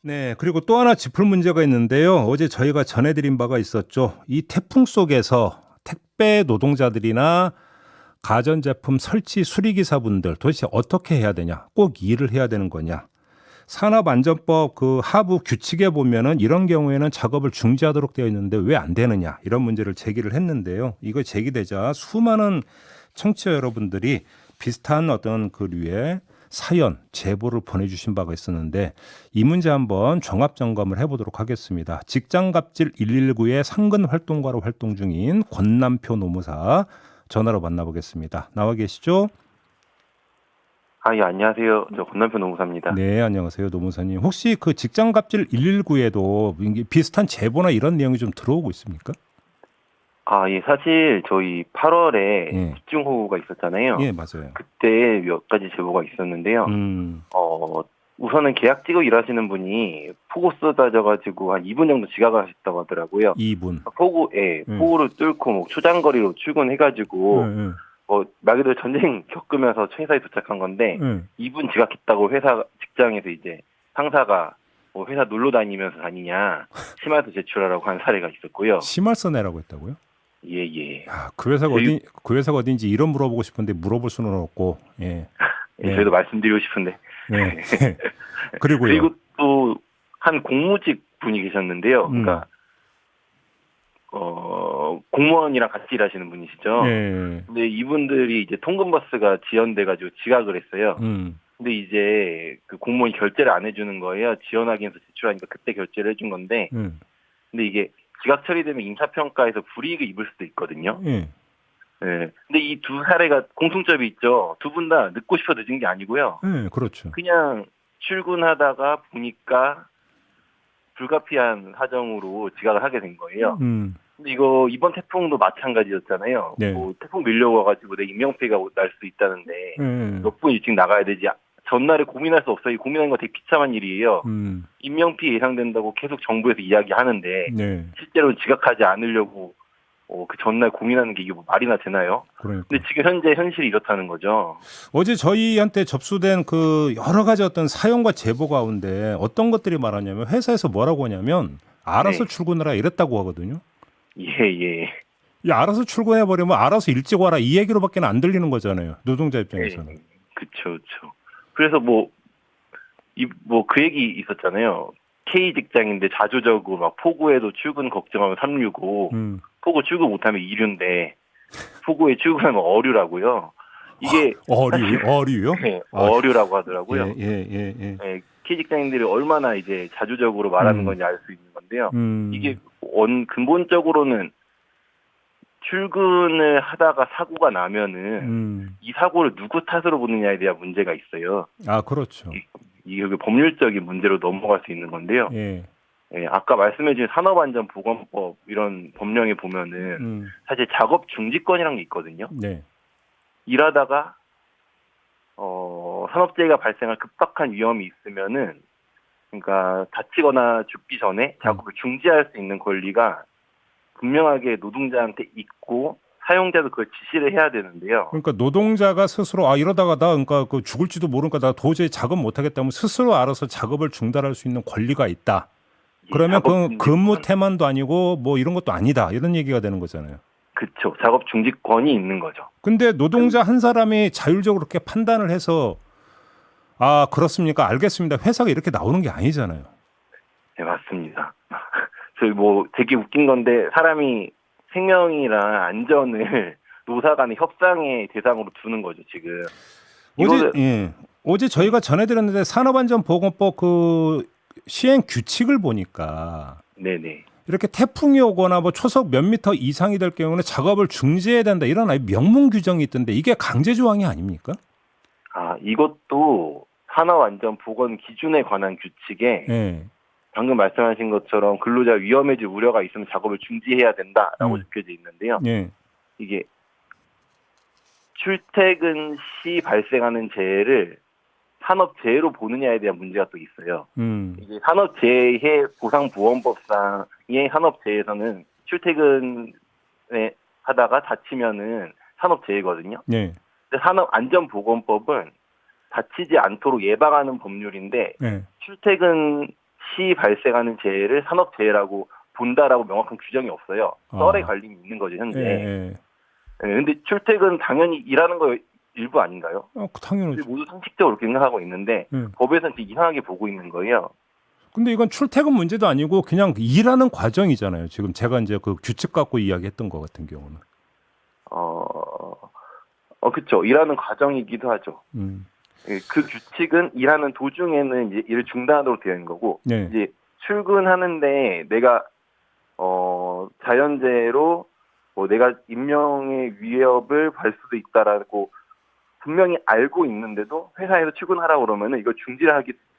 네, 그리고 또 하나 짚을 문제가 있는데요. 어제 저희가 전해드린 바가 있었죠. 이 태풍 속에서 택배 노동자들이나 가전제품 설치 수리기사분들 도대체 어떻게 해야 되냐? 꼭 일을 해야 되는 거냐? 산업안전법 그 하부 규칙에 보면은 이런 경우에는 작업을 중지하도록 되어 있는데 왜 안 되느냐? 이런 문제를 제기를 했는데요. 이거 제기되자 수많은 청취자 여러분들이 비슷한 어떤 그 류의 사연, 제보를 보내주신 바가 있었는데 이 문제 한번 종합 점검을 해보도록 하겠습니다. 직장갑질 119의 상근 활동가로 활동 중인 권남표 노무사 전화로 만나보겠습니다. 나와 계시죠? 아, 예, 안녕하세요. 저 권남표 농사입니다. 네, 안녕하세요, 노무사님. 혹시 그 직장갑질 119에도 비슷한 제보나 이런 내용이 좀 들어오고 있습니까? 아, 예, 사실 저희 8월에 예, 집중호우가 있었잖아요. 예, 맞아요. 그때 몇 가지 제보가 있었는데요. 음, 우선은 계약직으로 일하시는 분이 폭우 쏟아져가지고 한 2분 정도 지각을 하셨다고 하더라고요. 2분. 폭우를 뚫고 뭐 초장거리로 출근해가지고, 예, 말 그대로 전쟁 겪으면서 회사에 도착한 건데, 예, 예. 2분 지각했다고 직장에서 이제 상사가 회사 놀러 다니면서 다니냐, 심할서 제출하라고 한 사례가 있었고요. 심할서 내라고 했다고요? 예, 예. 야, 그 회사가 그 회사가 어딘지 이름 물어보고 싶은데 물어볼 수는 없고, 예, 예, 네, 저희도 말씀드리고 싶은데. 네. 그리고요. 그리고 또 한 공무직 분이 계셨는데요. 그러니까 공무원이랑 같이 일하시는 분이시죠. 예, 근데 이분들이 이제 통근버스가 지연돼가지고 지각을 했어요. 음, 근데 이제 그 공무원이 결제를 안 해주는 거예요. 지연 확인서 제출하니까 그때 결제를 해준 건데. 음, 근데 이게 지각 처리되면 인사평가에서 불이익을 입을 수도 있거든요. 예, 예. 근데 이 두 사례가 공통점이 있죠. 두 분 다 늦고 싶어 늦은 게 아니고요. 예, 그렇죠. 그냥 출근하다가 보니까 불가피한 사정으로 지각을 하게 된 거예요. 근데 이거 이번 태풍도 마찬가지였잖아요. 네, 태풍 밀려와가지고 내 인명피해가 날 수 있다는데 예, 몇 분 일찍 나가야 되지. 전날에 고민할 수 없어요. 고민하는 거 되게 비참한 일이에요. 인명피해 예상된다고 계속 정부에서 이야기하는데 네, 실제로 지각하지 않으려고 그 전날 고민하는 게 이게 뭐 말이나 되나요? 그러니까. 근데 지금 현재 현실이 이렇다는 거죠. 어제 저희한테 접수된 그 여러 가지 어떤 사연과 제보 가운데 어떤 것들이 말하냐면 회사에서 뭐라고 하냐면 알아서 네. 출근하라 이랬다고 하거든요. 예, 예. 야, 알아서 출근해 버리면 알아서 일찍 와라 이 얘기로밖에 안 들리는 거잖아요. 노동자 예. 입장에서는. 그쵸, 그쵸. 그래서 그 얘기 있었잖아요. K 직장인데 자주적으로 막 폭우에도 출근 걱정하면 365, 폭우 출근 못하면 2류인데, 폭우에 출근하면 어류라고요. 이게. 어류요? 네, 아, 어류라고 하더라고요. 예. 네, K 직장인들이 얼마나 이제 자주적으로 말하는 건지 알 수 있는 건데요. 이게 근본적으로는 출근을 하다가 사고가 나면은 이 사고를 누구 탓으로 보느냐에 대한 문제가 있어요. 아, 그렇죠. 이게 법률적인 문제로 넘어갈 수 있는 건데요. 예. 예, 아까 말씀해주신 산업안전보건법 이런 법령에 보면은 사실 작업 중지권이라는 게 있거든요. 네. 일하다가 산업재해가 발생할 급박한 위험이 있으면은 그러니까 다치거나 죽기 전에 작업을 중지할 수 있는 권리가 분명하게 노동자한테 있고 사용자도 그걸 지시를 해야 되는데요. 그러니까 노동자가 스스로 이러다가 나 그러니까 그 죽을지도 모르니까 나 도저히 작업 못 하겠다면 스스로 알아서 작업을 중단할 수 있는 권리가 있다. 그러면 그 근무 태만도 아니고 뭐 이런 것도 아니다. 이런 얘기가 되는 거잖아요. 그렇죠. 작업 중지권이 있는 거죠. 근데 노동자 한 사람이 자율적으로 그렇게 판단을 해서 아, 그렇습니까? 알겠습니다. 회사가 이렇게 나오는 게 아니잖아요. 네, 맞습니다. 저희 되게 웃긴 건데 사람이 생명이랑 안전을 노사 간의 협상의 대상으로 두는 거죠, 지금. 어제 저희가 전해드렸는데 산업안전보건법 그 시행 규칙을 보니까 네네. 이렇게 태풍이 오거나 뭐 초속 몇 미터 이상이 될 경우는 작업을 중지해야 된다 이런 명문 규정이 있던데 이게 강제 조항이 아닙니까? 이것도 산업안전보건 기준에 관한 규칙에 네. 방금 말씀하신 것처럼 근로자 위험해질 우려가 있으면 작업을 중지해야 된다라고 적혀져 있는데요. 네. 이게 출퇴근 시 발생하는 재해를 산업재해로 보느냐에 대한 문제가 또 있어요. 이게 산업재해 보상보험법상의 산업재해에서는 출퇴근에 하다가 다치면은 산업재해거든요. 네. 근데 산업안전보건법은 다치지 않도록 예방하는 법률인데 네. 출퇴근 시 발생하는 재해를 산업재해라고 본다라고 명확한 규정이 없어요. 썰에 걸림이 있는 거죠, 현재. 네, 근데 출퇴근 당연히 일하는 거 일부 아닌가요? 당연히. 모두 상식적으로 그렇게 생각하고 있는데 법에서는 되게 이상하게 보고 있는 거예요. 근데 이건 출퇴근 문제도 아니고 그냥 일하는 과정이잖아요. 지금 제가 이제 그 규칙 갖고 이야기했던 것 같은 경우는. 그렇죠. 일하는 과정이기도 하죠. 그 규칙은 일하는 도중에는 이제 일을 중단하도록 되어 있는 거고, 네. 이제 출근하는데 내가 자연재해로 뭐 내가 인명의 위협을 받을 수도 있다라고 분명히 알고 있는데도 회사에서 출근하라고 그러면은 이거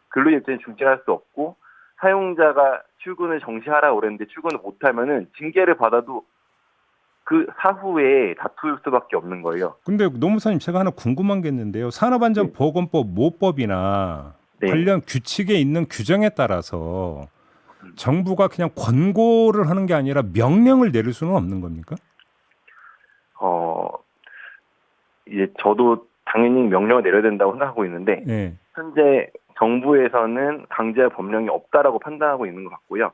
근로자 입장에 중지할 수 없고, 사용자가 출근을 정시하라고 그랬는데 출근을 못하면은 징계를 받아도 그 사후에 다툴 수밖에 없는 거예요. 근데 노무사님, 제가 하나 궁금한 게 있는데요. 산업안전보건법 모법이나 네. 관련 규칙에 있는 규정에 따라서 정부가 그냥 권고를 하는 게 아니라 명령을 내릴 수는 없는 겁니까? 이제 저도 당연히 명령을 내려야 된다고 생각하고 있는데, 네. 현재 정부에서는 강제 법령이 없다라고 판단하고 있는 것 같고요.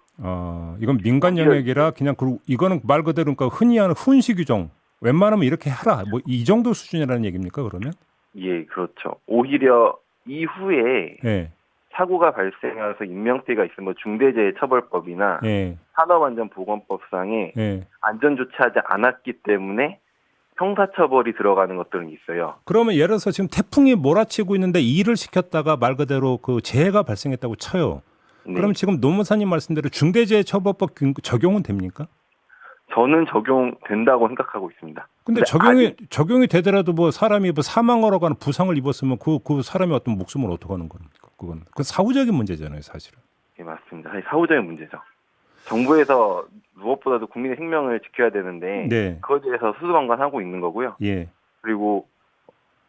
이건 민간 영역이라 그냥 이거는 말 그대로 그러니까 흔히 하는 훈시 규정. 웬만하면 이렇게 하라. 뭐 이 정도 수준이라는 얘기입니까, 그러면? 예, 그렇죠. 오히려 이후에 네. 사고가 발생해서 인명피해가 있으면 중대재해처벌법이나 네. 산업안전보건법상에 네. 안전조치하지 않았기 때문에 형사처벌이 들어가는 것들은 있어요. 그러면 예를 들어서 지금 태풍이 몰아치고 있는데 일을 시켰다가 말 그대로 그 재해가 발생했다고 쳐요. 네. 그럼 지금 노무사님 말씀대로 중대재해처벌법 적용은 됩니까? 저는 적용된다고 생각하고 있습니다. 근데 적용이 되더라도 뭐 사람이 뭐 사망을 하거나 부상을 입었으면 그 사람의 어떤 목숨을 어떻게 하는 겁니까? 그건 사후적인 문제잖아요, 사실은. 네, 맞습니다. 사실 사후적인 문제죠. 정부에서 무엇보다도 국민의 생명을 지켜야 되는데, 네. 그거에 대해서 수수방관하고 있는 거고요. 예. 그리고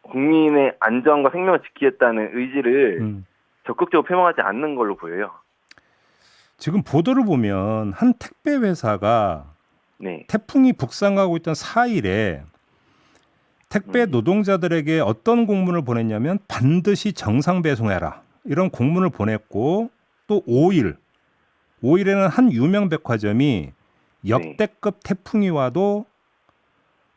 국민의 안전과 생명을 지키겠다는 의지를 적극적으로 표명하지 않는 걸로 보여요. 지금 보도를 보면 한 택배 회사가 네. 태풍이 북상하고 있던 4일에 택배 노동자들에게 어떤 공문을 보냈냐면 반드시 정상 배송해라, 이런 공문을 보냈고, 또 5일에는 한 유명 백화점이 역대급 태풍이 와도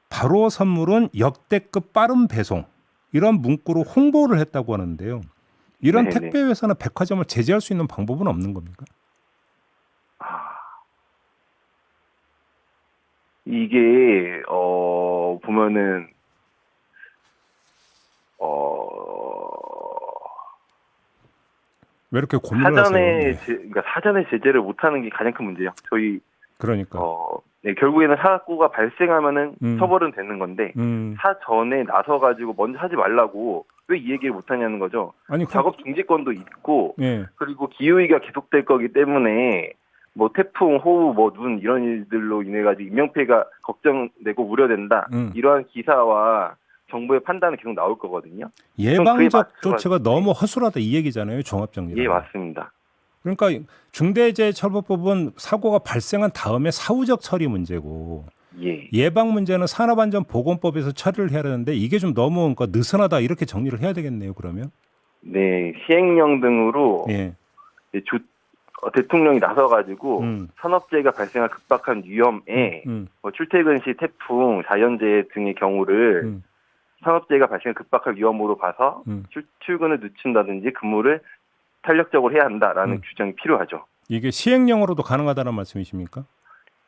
바로 선물은 역대급 빠른 배송, 이런 문구로 홍보를 했다고 하는데요. 이런 네네. 택배 회사나 백화점을 제재할 수 있는 방법은 없는 겁니까? 이게 보면은 왜 이렇게 고민을 하세요? 네. 그러니까 사전에 제재를 못하는 게 가장 큰 문제예요. 저희 그러니까 네, 결국에는 사고가 발생하면은 처벌은 되는 건데, 사전에 나서 가지고 먼저 하지 말라고 왜 이 얘기를 못하냐는 거죠. 아니, 작업 중지권도 있고, 네. 그리고 기후위기가 계속될 거기 때문에 뭐 태풍, 호우, 뭐 눈 이런 일들로 인해 가지고 인명피해가 걱정되고 우려된다. 이러한 기사와 정부의 판단은 계속 나올 거거든요. 예방적 조치가 너무 허술하다, 이 얘기잖아요, 종합정리. 예, 맞습니다. 그러니까 중대재해처벌법은 사고가 발생한 다음에 사후적 처리 문제고, 예방 문제는 산업안전보건법에서 처리를 해야 되는데 이게 좀 너무 그러니까 느슨하다, 이렇게 정리를 해야 되겠네요, 그러면. 네, 시행령 등으로 대통령이 나서가지고 산업재해가 발생할 급박한 위험에 뭐 출퇴근 시 태풍, 자연재해 등의 경우를 산업재해가 발생할 급박한 위험으로 봐서 출근을 늦춘다든지 근무를 탄력적으로 해야 한다라는 규정이 필요하죠. 이게 시행령으로도 가능하다는 말씀이십니까?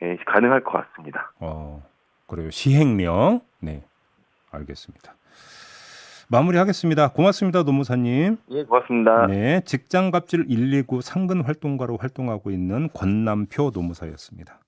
네, 가능할 것 같습니다. 그래요. 시행령. 네, 알겠습니다. 마무리하겠습니다. 고맙습니다, 노무사님. 예, 고맙습니다. 네, 직장갑질 129 상근 활동가로 활동하고 있는 권남표 노무사였습니다.